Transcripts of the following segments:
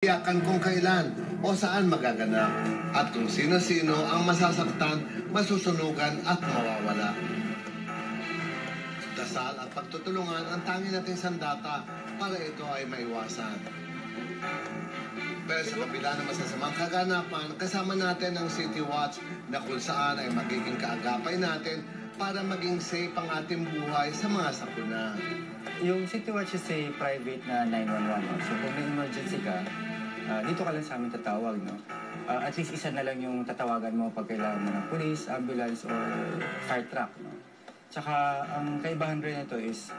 Iyakan kung kailan o saan magaganap at kung sino-sino ang masasaktan, masusunugan at mawawala. Dasal at pagtutulungan ang tanging nating sandata para ito ay maiwasan. Pero sa kabila ng masasamang kaganapan, kasama natin ang City Watch na kung saan ay magiging kaagapay natin para maging safe ang ating buhay sa mga sakuna. Yung City Watch is a private na 911. No? So kung may emergency ka, dito ka lang sa amin tatawag. No? At least isa na lang yung tatawagan mo pag kailangan mo ng police, ambulance, or fire truck. No? Tsaka ang kaibahan rin nito is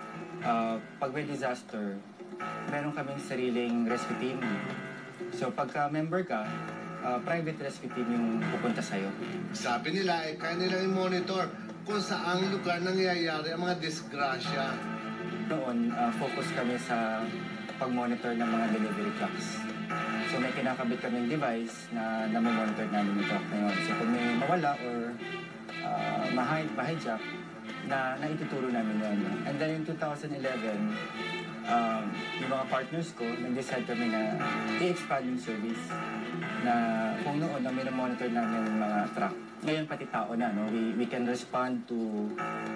pag may disaster, meron kaming sariling rescue team. So pagka member ka, private rescue team yung pupunta sa'yo. Sabi nila ay kaya nilang i-monitor kung saang lugar nangyayari ang mga disgrasya. Noon, focus kami sa pag-monitor ng mga delivery trucks. So may kinakabit kaming device na namomonitor namin yung truck na yun. So kung may mawala or ma-hijack, na naituturo namin yun. And then in 2011, yung mga partners ko, nag-decide kami na i-expand yung service. Na kung noon na minamonitor namin yung mga truck, ngayon pati tao na, no? We can respond to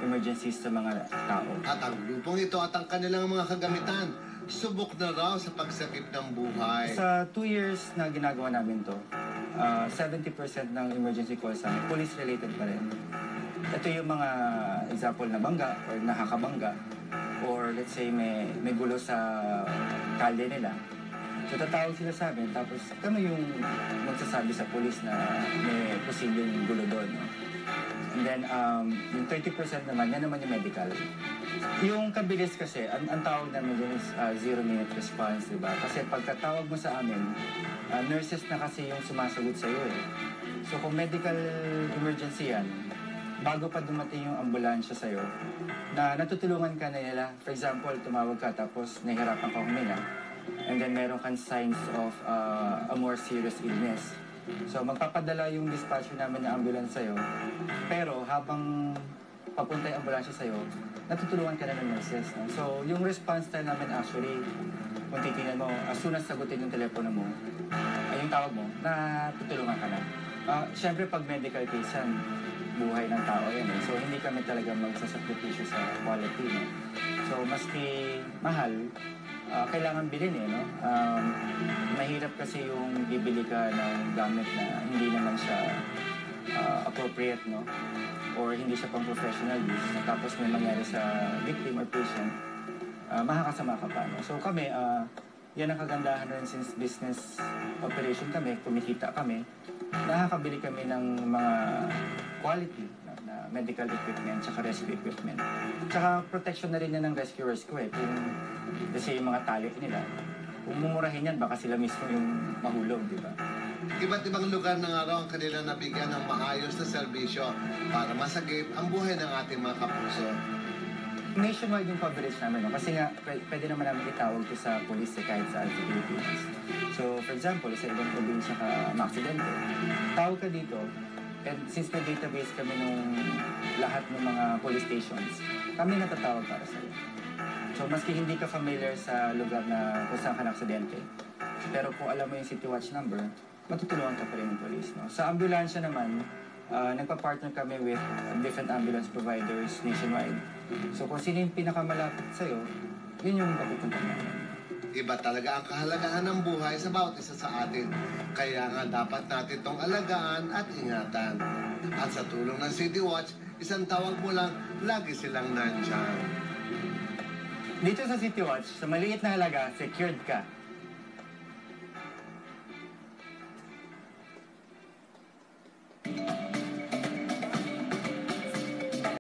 emergencies sa mga tao. At ang grupong ito at ang kanilang mga kagamitan, subok na raw sa pagsakip ng buhay. Sa 2 years na ginagawa namin to, 70% ng emergency calls namin, police-related pa rin. Ito yung mga example na bangga or nakakabangga or let's say may gulo sa kalye nila. So tatawag sila sa amin tapos kami yung magsasabi sa police na may posibleng gulo doon. No? And then yung 30% naman, yan naman yung medical. Yung kabilis kasi, ang tawag namin yun is 0-minute response, diba? Kasi pagkatawag mo sa amin, nurses na kasi yung sumasagot sa iyo eh. So kung medical emergency yan, bago pa dumating yung ambulansya sa'yo, na natutulungan ka na nila. For example, tumawag ka tapos nahihirapan ka huminga. And then meron kang signs of a more serious illness. So magpapadala yung dispatcher namin ng ambulance sa'yo. Pero habang papunta yung ambulansya sa'yo, natutulungan ka na ng nurses. No? So yung response time namin actually, kung titingnan mo, as soon as sagutin yung telepono mo, ay yung tawag mo, natutulungan ka na. Siyempre pag medical case yan, buhay ng tao yan eh. So hindi kami talaga magsasakripisyo sa quality. No? So maski mahal, kailangan bilhin eh. No? Mahirap kasi yung bibili ka ng gamit na hindi naman siya appropriate, no? Or hindi siya pang professional use. Tapos may mangyari sa victim or patient, makakasama ka pa. No? So kami, yan ang kagandahan rin since business operation kami, kumikita kami, nakakabili kami ng mga quality na medical equipment tsaka rescue equipment. Tsaka protection na rin yan ng rescuers ko eh. Kung kasi yung mga tali nila, kung mumurahin yan, baka sila mismo yung mahulog, di ba? Iba't ibang lugar na nga raw ang kanila nabigyan ng maayos na serbisyo para masagip ang buhay ng ating mga kapuso. Nationwide yung coverage namin, no? Kasi nga, pwede naman namin itawag ko sa police kahit saan sa Pilipinas. So, for example, sa ibang probinsya ka ma-aksidente, tawag ka dito, and since may database kami nung lahat ng mga police stations, kami natatawag para sa'yo. So, maski hindi ka familiar sa lugar na kung saan ka na-aksidente, pero kung alam mo yung City Watch number, matutulungan ka pa rin ng police. No? Sa ambulansya naman, nagpa-partner kami with different ambulance providers nationwide. So kung sino yung pinakamalapit sa'yo, yun yung papupunta namin. Iba talaga ang kahalagahan ng buhay sa bawat isa sa atin. Kaya nga dapat natin itong alagaan at ingatan. At sa tulong ng City Watch, isang tawag mo lang, lagi silang nandyan. Dito sa City Watch, sa maliit na halaga, secured ka.